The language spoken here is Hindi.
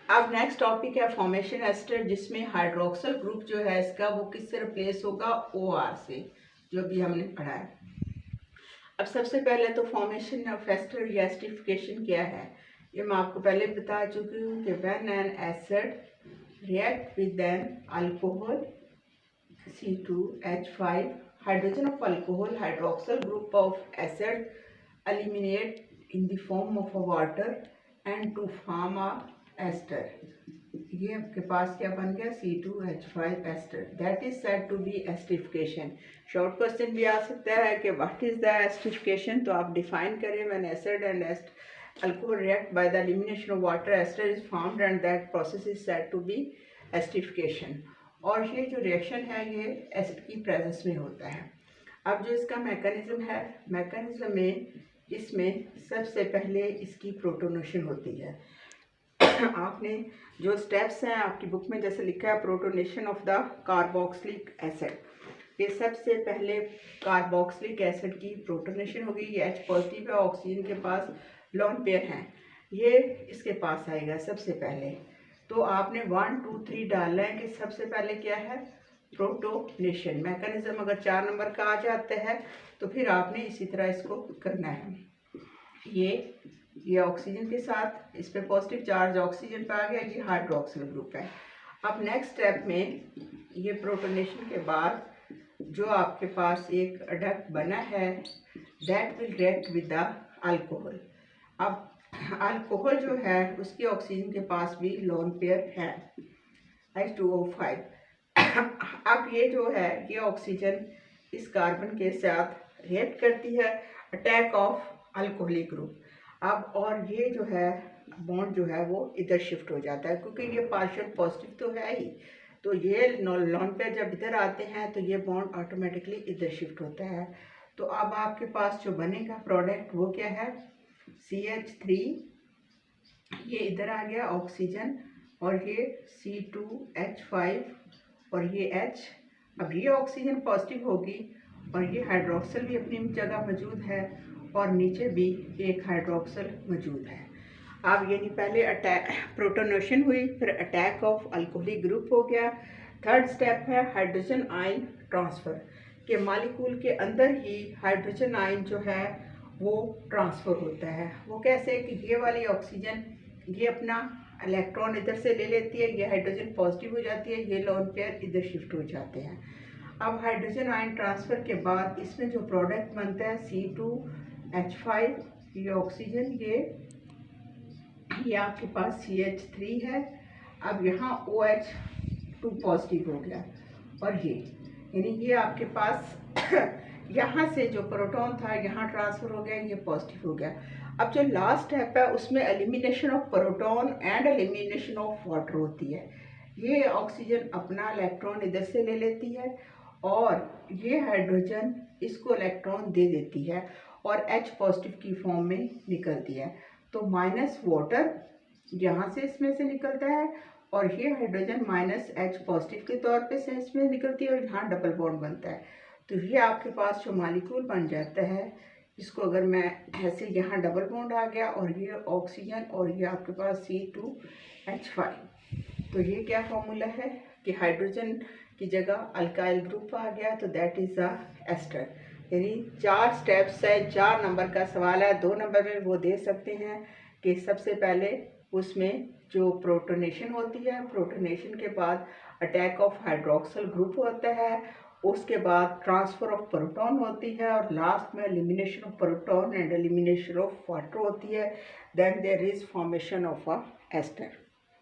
अब नेक्स्ट टॉपिक है फॉर्मेशन एस्टर, जिसमें हाइड्रोक्सल ग्रुप जो है इसका वो किससे रिप्लेस होगा, OR से, जो भी हमने पढ़ा है। अब सबसे पहले तो फॉर्मेशन ऑफ एस्टर या एस्टिफिकेशन क्या है, ये मैं आपको पहले बता चुकी हूँ कि when an acid react with an alcohol C2H5, hydrogen of alcohol hydroxyl group of acid eliminate in the form of a water and to form a ester. ये आपके पास क्या बन गया, C2H5 ester. That is said to be esterification. Short question भी आ सकता है कि व्हाट इज द esterification, तो आप डिफाइन करें. when acid and alcohol react by the elimination of water, ester is formed and that process is said to be esterification. और ये जो रिएक्शन है ये एसिड की प्रेजेंस में होता है. अब जो इसका मैकेनिज्म है, मैकेनिज्म में इसमें सबसे पहले इसकी प्रोटोनेशन होती है. आपने जो स्टेप्स हैं आपकी बुक में जैसे लिखा है, protonation of the carboxylic acid. ये सबसे पहले कार्बोक्सिलिक एसिड की प्रोटोनेशन होगी. ये H पॉजिटिव है, ऑक्सीजन के पास लोन पेयर हैं, ये इसके पास आएगा सबसे पहले. तो आपने 1 2 3 डालना है कि सबसे पहले क्या है, प्रोटोनेशन. मैकेनिज्म अगर 4 नंबर का आ जाता है तो फिर आपने इसी तरह इसको करना है. ये ऑक्सीजन के साथ इस पे पॉजिटिव चार्ज ऑक्सीजन पे आ गया, ये हाइड्रोक्सिल ग्रुप है. अब नेक्स्ट स्टेप में ये प्रोटोनेशन के बाद जो आपके पास एक अडक्ट बना है, that will react with the alcohol. अब अल्कोहल जो है उसकी ऑक्सीजन के पास भी लोन पेयर है, H2O5. अब ये जो है ये ऑक्सीजन इस कार्बन के साथ रिएक्ट करती है, अटैक ऑफ अल्कोहलिक ग्रुप. अब और ये जो है बॉन्ड जो है वो इधर शिफ्ट हो जाता है, क्योंकि ये पार्शियल पॉजिटिव तो है ही, तो ये लोन पेयर जब इधर आते हैं तो ये बॉन्ड ऑटोमेटिकली इधर शिफ्ट होता है. तो अब आपके पास जो बनेगा प्रोडक्ट वो क्या है, CH3, ये इधर आ गया ऑक्सीजन, और ये C2H5 और ये H. अब ये ऑक्सीजन पॉजिटिव होगी और ये हाइड्रोक्सल भी अपनी जगह मौजूद है और नीचे भी एक हाइड्रोक्सल मौजूद है. अब यानी पहले अटैक प्रोटोनेशन हुई, फिर अटैक ऑफ अल्कोहलिक ग्रुप हो गया. थर्ड स्टेप है हाइड्रोजन आयन ट्रांसफ़र, के मॉलिक्यूल के अंदर ही हाइड्रोजन आयन जो है वो ट्रांसफ़र होता है. वो कैसे कि ये वाली ऑक्सीजन ये अपना इलेक्ट्रॉन इधर से ले लेती है, ये हाइड्रोजन पॉजिटिव हो जाती है, ये लोन पेयर इधर शिफ्ट हो जाते हैं. अब हाइड्रोजन आयन ट्रांसफ़र के बाद इसमें जो प्रोडक्ट बनता है C2H5, ये ऑक्सीजन, ये आपके पास CH3 है. अब यहाँ OH2 पॉजिटिव हो गया और ये यानी ये आपके पास यहाँ से जो प्रोटॉन था यहाँ ट्रांसफ़र हो गया, ये पॉजिटिव हो गया. अब जो लास्ट स्टेप है उसमें elimination of proton and elimination of water होती है. ये ऑक्सीजन अपना इलेक्ट्रॉन इधर से ले लेती है और ये हाइड्रोजन इसको इलेक्ट्रॉन दे देती है और H पॉजिटिव की फॉर्म में निकलती है. तो माइनस वाटर यहाँ से इसमें से निकलता है और ये हाइड्रोजन माइनस H पॉजिटिव के तौर पे से इसमें निकलती है और यहाँ डबल बॉन्ड बनता है. तो ये आपके पास जो मॉलिक्यूल बन जाता है, इसको अगर मैं ऐसे यहाँ डबल बॉन्ड आ गया और ये ऑक्सीजन और ये आपके पास C2H5, तो ये क्या फॉर्मूला है कि हाइड्रोजन की जगह अल्काइल ग्रुप आ गया, तो दैट इज़ अ एस्टर. यानी 4 स्टेप्स है, 4 नंबर का सवाल है. 2 नंबर में वो दे सकते हैं कि सबसे पहले उसमें जो प्रोटोनेशन होती है, प्रोटोनेशन के बाद अटैक ऑफ हाइड्रोक्सल ग्रुप होता है, उसके बाद ट्रांसफ़र ऑफ प्रोटॉन होती है और लास्ट में elimination of proton and elimination of water होती है. Then there is formation of a ester.